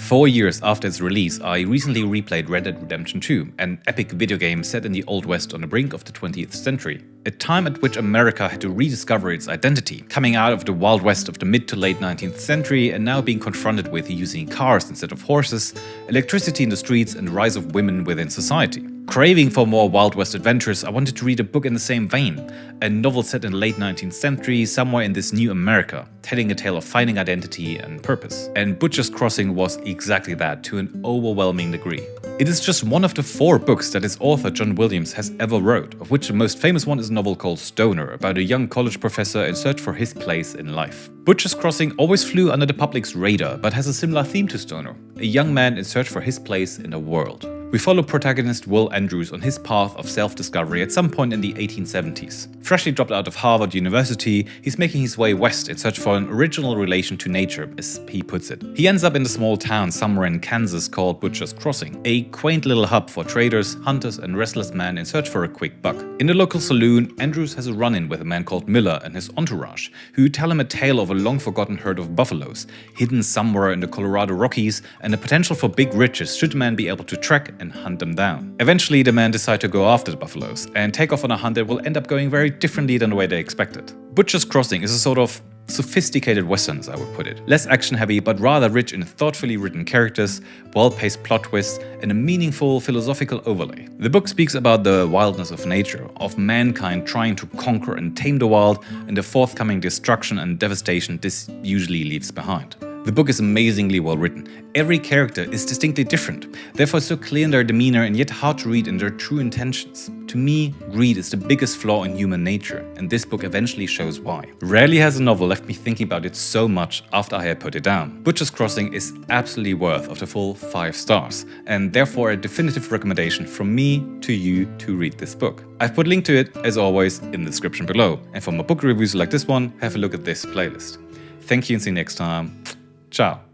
4 years after its release, I recently replayed Red Dead Redemption 2, an epic video game set in the Old West on the brink of the 20th century. A time at which America had to rediscover its identity, coming out of the Wild West of the mid to late 19th century and now being confronted with using cars instead of horses, electricity in the streets, and the rise of women within society. Craving for more Wild West adventures, I wanted to read a book in the same vein, a novel set in the late 19th century, somewhere in this new America, telling a tale of finding identity and purpose. And Butcher's Crossing was exactly that, to an overwhelming degree. It is just one of the 4 books that its author John Williams has ever wrote, of which the most famous one is a novel called Stoner, about a young college professor in search for his place in life. Butcher's Crossing always flew under the public's radar, but has a similar theme to Stoner, a young man in search for his place in the world. We follow protagonist Will Andrews on his path of self-discovery at some point in the 1870s. Freshly dropped out of Harvard University, he's making his way west in search for an original relation to nature, as he puts it. He ends up in a small town somewhere in Kansas called Butcher's Crossing, a quaint little hub for traders, hunters, and restless men in search for a quick buck. In the local saloon, Andrews has a run-in with a man called Miller and his entourage, who tell him a tale of a long-forgotten herd of buffaloes, hidden somewhere in the Colorado Rockies, and the potential for big riches should the man be able to track and hunt them down. Eventually, the men decide to go after the buffaloes and take off on a hunt that will end up going very differently than the way they expected. Butcher's Crossing is a sort of sophisticated western, as I would put it. Less action-heavy, but rather rich in thoughtfully written characters, well-paced plot twists, and a meaningful philosophical overlay. The book speaks about the wildness of nature, of mankind trying to conquer and tame the wild, and the forthcoming destruction and devastation this usually leaves behind. The book is amazingly well written. Every character is distinctly different, therefore so clear in their demeanor and yet hard to read in their true intentions. To me, greed is the biggest flaw in human nature, and this book eventually shows why. Rarely has a novel left me thinking about it so much after I had put it down. Butcher's Crossing is absolutely worth of the full 5 stars, and therefore a definitive recommendation from me to you to read this book. I've put a link to it, as always, in the description below. And for more book reviews like this one, have a look at this playlist. Thank you and see you next time. Ciao.